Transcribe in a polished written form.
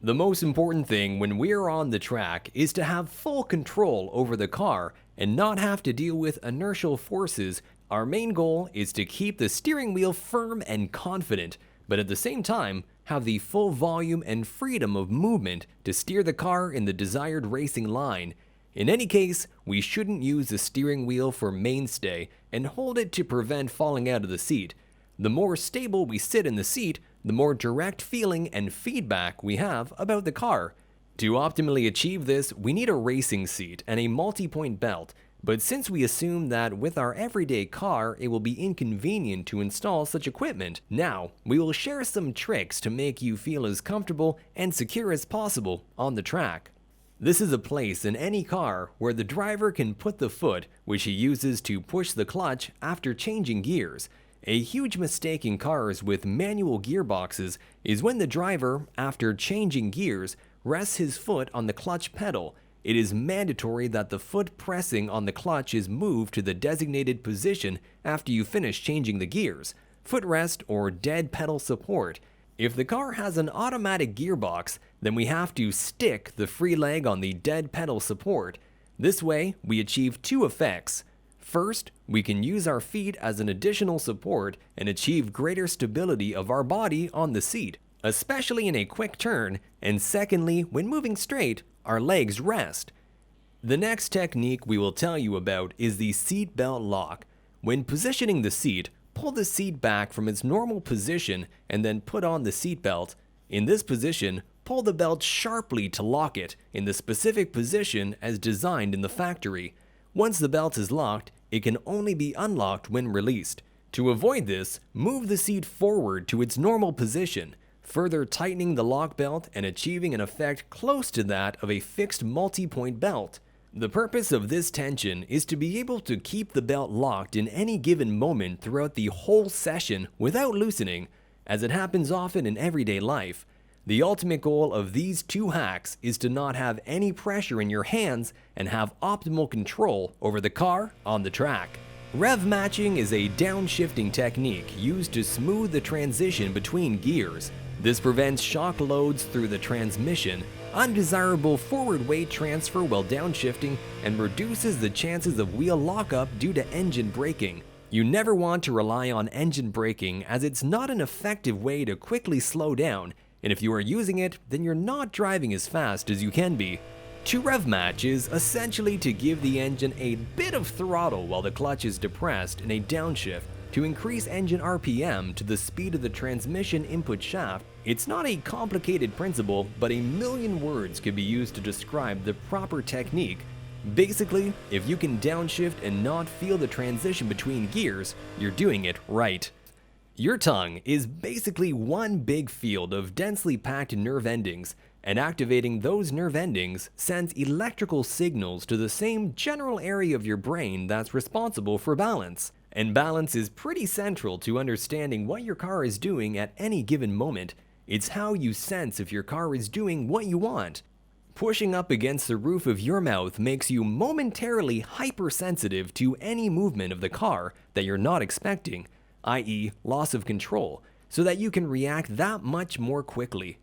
The most important thing when we're on the track is to have full control over the car and not have to deal with inertial forces. Our main goal is to keep the steering wheel firm and confident, but at the same time, have the full volume and freedom of movement to steer the car in the desired racing line. In any case, we shouldn't use the steering wheel for mainstay and hold it to prevent falling out of the seat. The more stable we sit in the seat, the more direct feeling and feedback we have about the car. To optimally achieve this, we need a racing seat and a multi-point belt, but since we assume that with our everyday car it will be inconvenient to install such equipment, now we will share some tricks to make you feel as comfortable and secure as possible on the track. This is a place in any car where the driver can put the foot which he uses to push the clutch after changing gears. A huge mistake in cars with manual gearboxes is when the driver, after changing gears, rests his foot on the clutch pedal. It is mandatory that the foot pressing on the clutch is moved to the designated position after you finish changing the gears, footrest or dead pedal support. If the car has an automatic gearbox, then we have to stick the free leg on the dead pedal support. This way, we achieve two effects. First, we can use our feet as an additional support and achieve greater stability of our body on the seat, especially in a quick turn, and secondly, when moving straight, our legs rest. The next technique we will tell you about is the seat belt lock. When positioning the seat, pull the seat back from its normal position and then put on the seat belt. In this position, pull the belt sharply to lock it in the specific position as designed in the factory. Once the belt is locked, it can only be unlocked when released. To avoid this, move the seat forward to its normal position, further tightening the lock belt and achieving an effect close to that of a fixed multi-point belt. The purpose of this tension is to be able to keep the belt locked in any given moment throughout the whole session without loosening, as it happens often in everyday life. The ultimate goal of these two hacks is to not have any pressure in your hands and have optimal control over the car on the track. Rev matching is a downshifting technique used to smooth the transition between gears. This prevents shock loads through the transmission, undesirable forward weight transfer while downshifting, and reduces the chances of wheel lockup due to engine braking. You never want to rely on engine braking as it's not an effective way to quickly slow down, and if you are using it, then you're not driving as fast as you can be. To rev match is essentially to give the engine a bit of throttle while the clutch is depressed in a downshift to increase engine RPM to the speed of the transmission input shaft. It's not a complicated principle, but a million words could be used to describe the proper technique. Basically, if you can downshift and not feel the transition between gears, you're doing it right. Your tongue is basically one big field of densely packed nerve endings, and activating those nerve endings sends electrical signals to the same general area of your brain that's responsible for balance. And balance is pretty central to understanding what your car is doing at any given moment. It's how you sense if your car is doing what you want. Pushing up against the roof of your mouth makes you momentarily hypersensitive to any movement of the car that you're not expecting, i.e. loss of control, so that you can react that much more quickly.